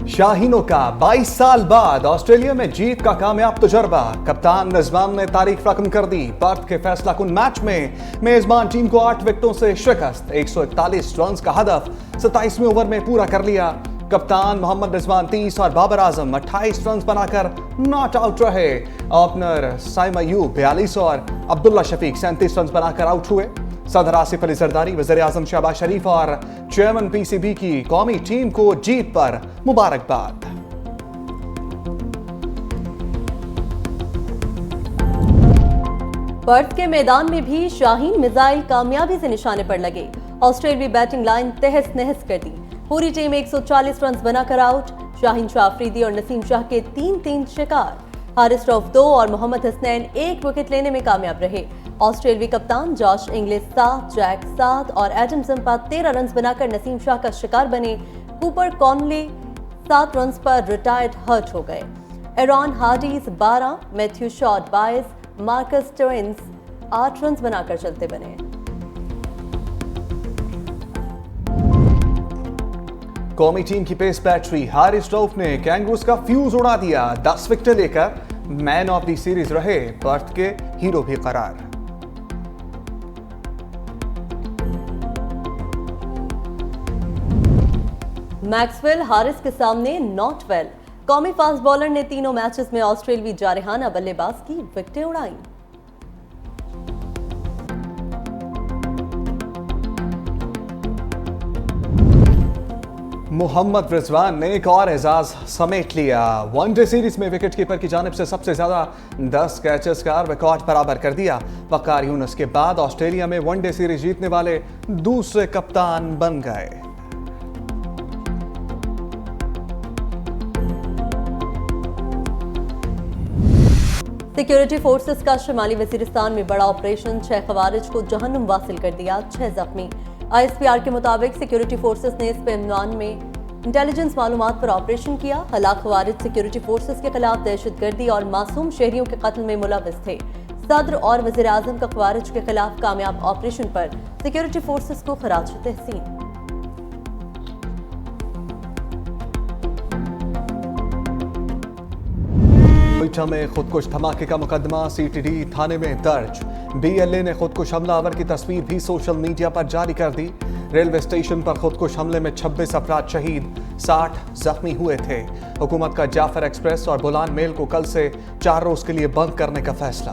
शाहीनों का 22 साल बाद ऑस्ट्रेलिया में जीत का कामयाब तजुर्बा। कप्तान रिजवान ने तारीख रकम कर दी। पर्थ के फैसला कुन मैच में मेजबान टीम को 8 विकेटों से शिकस्त। 141 रन का हदफ 27वें ओवर में पूरा कर लिया। कप्तान मोहम्मद रिजवान 30 और बाबर आजम 28 रन बनाकर नॉट आउट रहे। ओपनर साइम अयूब 42 और अब्दुल्ला शफीक 37 रन बनाकर आउट हुए। सदर आसिफ अली जरदारी, वज़ीर आज़म शहबाज शरीफ और चेयरमैन पीसीबी की कौमी टीम को जीत पर मुबारकबाद। पर्थ के मैदान में भी शाहीन मिसाइल कामयाबी से निशाने पर लगे। ऑस्ट्रेलियाई बैटिंग लाइन तहस नहस कर दी। पूरी टीम 140 रन बनाकर आउट। शाहीन शाह अफरीदी और नसीम शाह के 3-3 शिकार। हारिस रऊफ 2 और मोहम्मद हसनैन 1 विकेट लेने में कामयाब रहे। ऑस्ट्रेलियाई कप्तान जॉश इंग्लिश 7, जैक 7 और एडम जंपा 13 रन बनाकर नसीम शाह का शिकार बने। कूपर कॉनली 7 रन पर रिटायर्ड हर्ट हो गए। Aaron Hardie 12, Matthew Short 22, Marcus Stoinis 8 run बनाकर चलते बने। कौमी टीम की पेस बैटरी हारिस रऊफ ने कैंगरूज का फ्यूज उड़ा दिया। 10 विकेट लेकर मैन ऑफ द सीरीज रहे। पर्थ के हीरो भी करार। मैक्सवेल हारिस के सामने नॉट वेल। कौमी फास्ट बॉलर ने तीनों मैचेस में ऑस्ट्रेलियाई जारहाना बल्लेबाज की विकेटें उड़ाई। मोहम्मद रिजवान ने एक और एजाज समेट लिया। वनडे सीरीज में विकेटकीपर की जानिब से सबसे ज्यादा 10 कैचेस का रिकॉर्ड बराबर कर दिया। वकार यूनुस के बाद ऑस्ट्रेलिया में वनडे सीरीज जीतने वाले दूसरे कप्तान बन गए। सिक्योरिटी फोर्सेस का शुमाली वजीरिस्तान में बड़ा ऑपरेशन। 6 खवारिज को जहन्नुम वासिल कर दिया, 6 जख्मी। ISPR के मुताबिक सिक्योरिटी फोर्सेस ने स्पेमनान में इंटेलिजेंस मालूमात पर ऑपरेशन किया। हलाक खवारिज सिक्योरिटी फोर्सेस के खिलाफ दहशतगर्दी और मासूम शहरियों के कत्ल में मुलव्वस थे। सदर और वज़ीर आज़म का खवारिज के खिलाफ कामयाब ऑपरेशन पर सिक्योरिटी फोर्सेस को खराज तहसीन। कोयटा में खुदकुश धमाके का मुकदमा CTD थाने में दर्ज। BLA ने खुदकुश हमलावर की तस्वीर भी सोशल मीडिया पर जारी कर दी। रेलवे स्टेशन पर खुदकुश हमले में 26 अफराद शहीद, 60 जख्मी हुए थे। हुकूमत का जाफर एक्सप्रेस और बुलान मेल को कल से 4 रोज के लिए बंद करने का फैसला।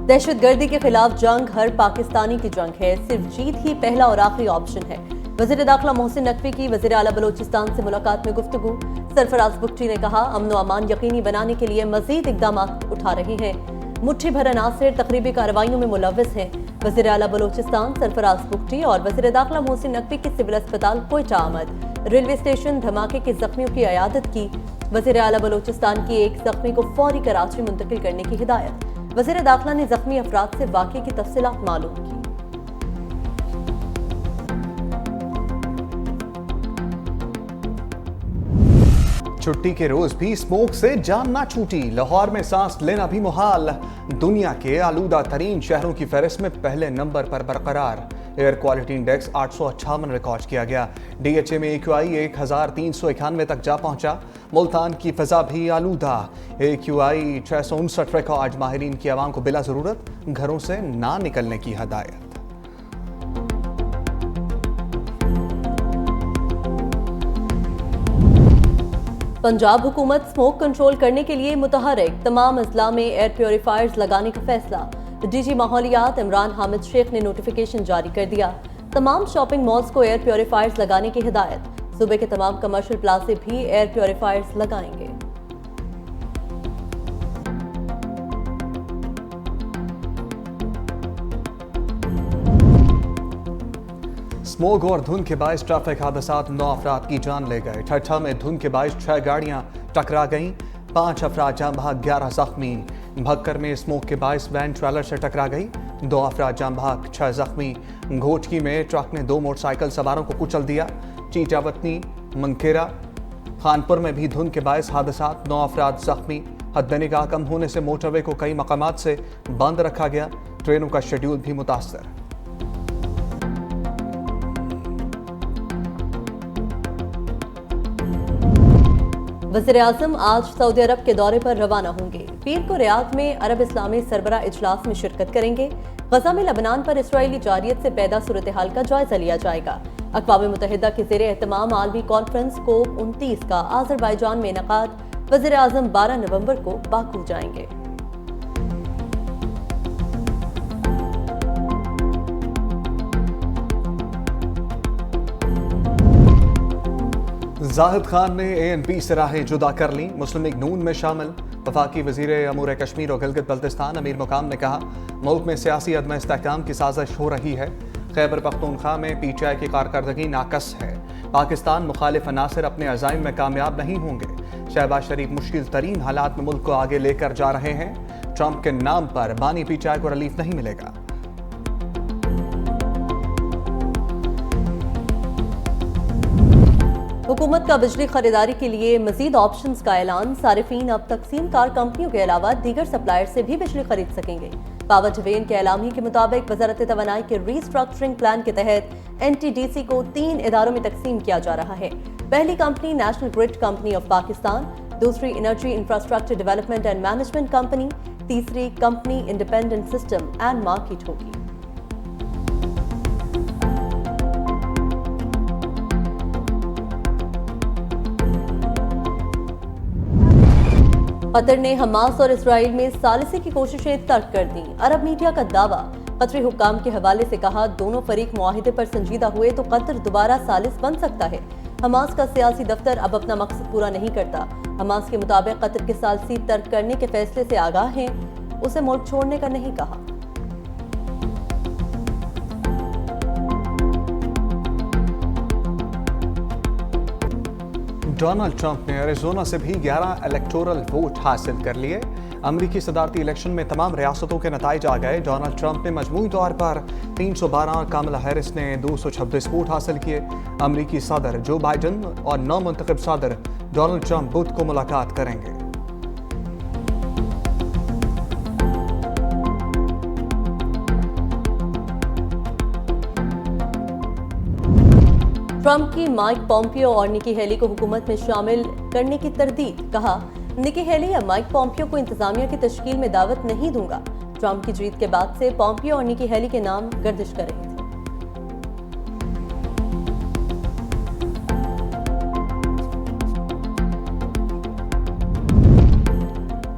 दहशतगर्दी के खिलाफ जंग हर पाकिस्तानी की जंग है। सिर्फ जीत ही पहला और आखिरी ऑप्शन है। वज़ीर दाखिला मोहसिन नकवी की वज़ीर आला बलोचिस्तान से मुलाकात में गुफ्तगू। सरफराज बुगटी ने कहा, अमन व अमान यकीनी बनाने के लिए मजीद इकदाम उठा रहे हैं। मुट्ठी भर अनासिर तकरीबी कार्रवाइयों में मुलव्वस हैं। वज़ीर आला बलोचिस्तान सरफराज बुगटी और वज़ीर दाखिला मोहसिन नकवी की सिविल अस्पताल कोयटा आमद। रेलवे स्टेशन धमाके के जख्मियों की अयादत की। वज़ीर आला बलोचिस्तान की एक जख्मी को फौरी कराची मुंतकिल करने की हिदायत। वज़ीर दाखिला ने जख्मी अफराद से वाक़े की तफसीलात मालूम की। छुट्टी के रोज भी स्मोक से जान ना छूटी। लाहौर में सांस लेना भी मुहाल। दुनिया के आलूदा तरीन शहरों की फहरिस्त में पहले नंबर पर बरकरार। एयर क्वालिटी इंडेक्स 858 रिकॉर्ड किया गया। DHA में AQI 1391 तक जा पहुंचा। मुल्तान की फिजा भी आलूदा। AQI 659 record. माहिरीन की आवाम को बिला जरूरत घरों से ना निकलने की हदायत। पंजाब हुकूमत स्मोक कंट्रोल करने के लिए मुतहरिक। तमाम अजला में एयर प्योरीफायर्स लगाने का फैसला। DG माहौलियात इमरान हामिद शेख ने नोटिफिकेशन जारी कर दिया। तमाम शॉपिंग मॉल्स को एयर प्योरीफायर्स लगाने की हिदायत। सूबे के तमाम कमर्शियल प्लाजे भी एयर प्योरीफायर्स लगाएंगे। स्मोक और धुंध के बायस ट्रैफिक हादसात 9 अफराद की जान ले गए। ठट्ठा में धुंध के बायस 6 गाड़ियां टकरा गईं, 5 अफराद जाम बहक, 11 जख्मी। भक्कर में स्मोक के बायस वैन ट्रेलर से टकरा गई, 2 अफराद जाम बहक, 6 जख्मी। घोटकी में ट्रक ने 2 मोटरसाइकिल सवारों को कुचल दिया। चीटावतनी, मंकेरा, खानपुर में भी धुंध के बायस हादसात, 9 अफराद जख्मी। हद निगाह कम होने से मोटरवे को कई मकामात से बंद रखा गया। ट्रेनों का शेड्यूल भी मुतासर। वज़ीर-ए-आज़म आज सऊदी अरब के दौरे पर रवाना होंगे। पीर को रियाद में अरब इस्लामी सरबराह इजलास में शिरकत करेंगे। गजा में लबनान पर इसराइली जारियत से पैदा सूरत हाल का जायजा लिया जाएगा। अक़वाम मुत्तहिदा के ज़ेरे एहतमाम आलमी कॉन्फ्रेंस COP29 का आज़रबाईजान में इनेकाद। वज़ीर-ए-आज़म 12 नवंबर को बाकू जाएंगे। जाहिद खान ने ANP से राहें जुदा कर ली, मुस्लिम लीग नून में शामिल। वफाकी वज़ीर अमूर कश्मीर और गिलगित बल्तिस्तान अमीर मुकाम ने कहा, मुल्क में सियासी अदम इस्तेहकाम की साजिश हो रही है। खैबर पख्तूनख्वा में PTI की कारकर्दगी नाकस है। पाकिस्तान मुखालिफ अनासर अपने अज़ाइम में कामयाब नहीं होंगे। शहबाज शरीफ मुश्किल तरीन हालात में मुल्क को आगे लेकर जा रहे हैं। ट्रंप के नाम पर बानी PTI को रिलीफ नहीं मिलेगा। हुकूमत का बिजली खरीदारी के लिए मजीद ऑप्शंस का ऐलान। सारिफीन अब तकसीम कार कंपनियों के अलावा दीगर सप्लायर से भी बिजली खरीद सकेंगे। पावर डिवीजन के ऐलामी के मुताबिक वजारत तवानाई के रीस्ट्रक्चरिंग प्लान के तहत NTDC को 3 इदारों में तकसीम किया जा रहा है। पहली company national grid company of Pakistan, दूसरी energy infrastructure development and management company, तीसरी company independent system and market होगी। कतर ने हमास और इसराइल में सालिसी की कोशिशें तर्क कर दी। अरब मीडिया का दावा। कतरी हुक्काम के हवाले से कहा, दोनों फरीक मुआहिदे पर संजीदा हुए तो कतर दोबारा सालिस बन सकता है। हमास का सियासी दफ्तर अब अपना मकसद पूरा नहीं करता। हमास के मुताबिक कतर के सालिसी तर्क करने के फैसले से आगाह हैं, उसे मुल्क छोड़ने का नहीं कहा। डोनाल्ड ट्रंप ने एरिज़ोना से भी 11 इलेक्टोरल वोट हासिल कर लिए। अमरीकी सदारती इलेक्शन में तमाम रियासतों के नताइज आ गए। डोनाल्ड ट्रंप ने मजमूई तौर पर 312 और कामला हैरिस ने 226 वोट हासिल किए। अमरीकी सदर जो बाइडन और नौमुंतखब सदर डोनाल्ड ट्रंप बुध को मुलाकात करेंगे। ट्रंप की माइक पॉम्पियो और निकी हेली को हुकूमत में शामिल करने की तरदीद। कहा, निकी हेली या माइक पॉम्पियो को इंतजामिया की तश्कील में दावत नहीं दूंगा। ट्रंप की जीत के बाद से पॉम्पियो और निकी हेली के नाम गर्दिश कर रहे थे।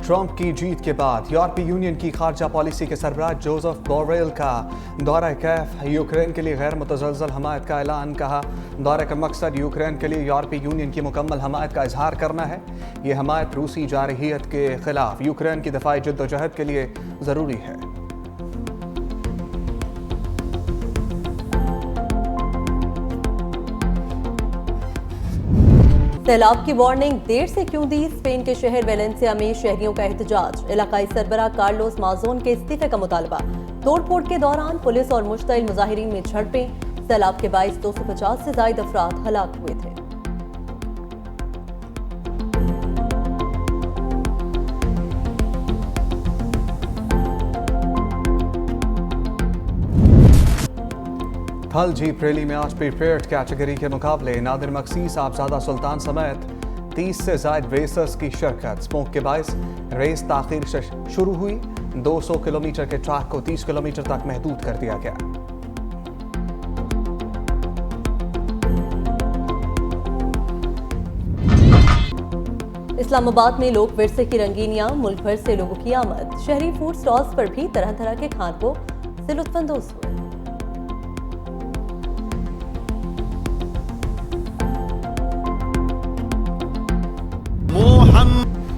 ट्रंप की जीत के बाद यूरोपीय यूनियन की खारजा पॉलिसी के सरबराह जोसेफ बोरेल का दौरा कैफ। यूक्रेन के लिए गैर मुतज़लज़ल हमायत का ऐलान। कहा, दौरे का मकसद यूक्रेन के लिए यूरोपीय यूनियन की मुकम्मल हमायत का इजहार करना है। ये हमायत रूसी जारहियत के खिलाफ यूक्रेन की दफाई जद्दोजहद के लिए ज़रूरी है। सैलाब की वार्निंग देर से क्यों दी? स्पेन के शहर वेलेंसिया में शहरियों का एहतजाज। इलाकाई सरबराह कार्लोस माजोन के इस्तीफे का मुतालबा। तोड़फोड़ के दौरान पुलिस और मुश्तइल मुजाहिरीन में झड़पें। सैलाब के बाइस 250 से ज्यादा अफराद हलाक हुए थे। थल जीप रैली में आज प्रीपेयर्ड कैटेगरी के मुकाबले नादिर मकसी, साहबजादा सुल्तान समेत 30 से ज्यादा रेसर्स की शिरकत। स्मोक के बायस रेस ताखीर से शुरू हुई। 200 किलोमीटर के ट्रैक को 30 किलोमीटर तक महदूद कर दिया गया। इस्लामाबाद में लोक विरसे की रंगीनियां, मुल्क भर से लोगों की आमद। शहरी फूड स्टॉल्स पर भी तरह तरह के खानों से लुत्फानंदोज हुए।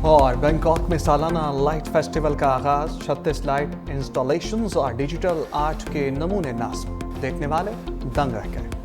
और बैंकॉक में सालाना लाइट फेस्टिवल का आगाज। 36 लाइट इंस्टॉलेशंस और डिजिटल आर्ट के नमूने नस्ब। देखने वाले दंग रह गए।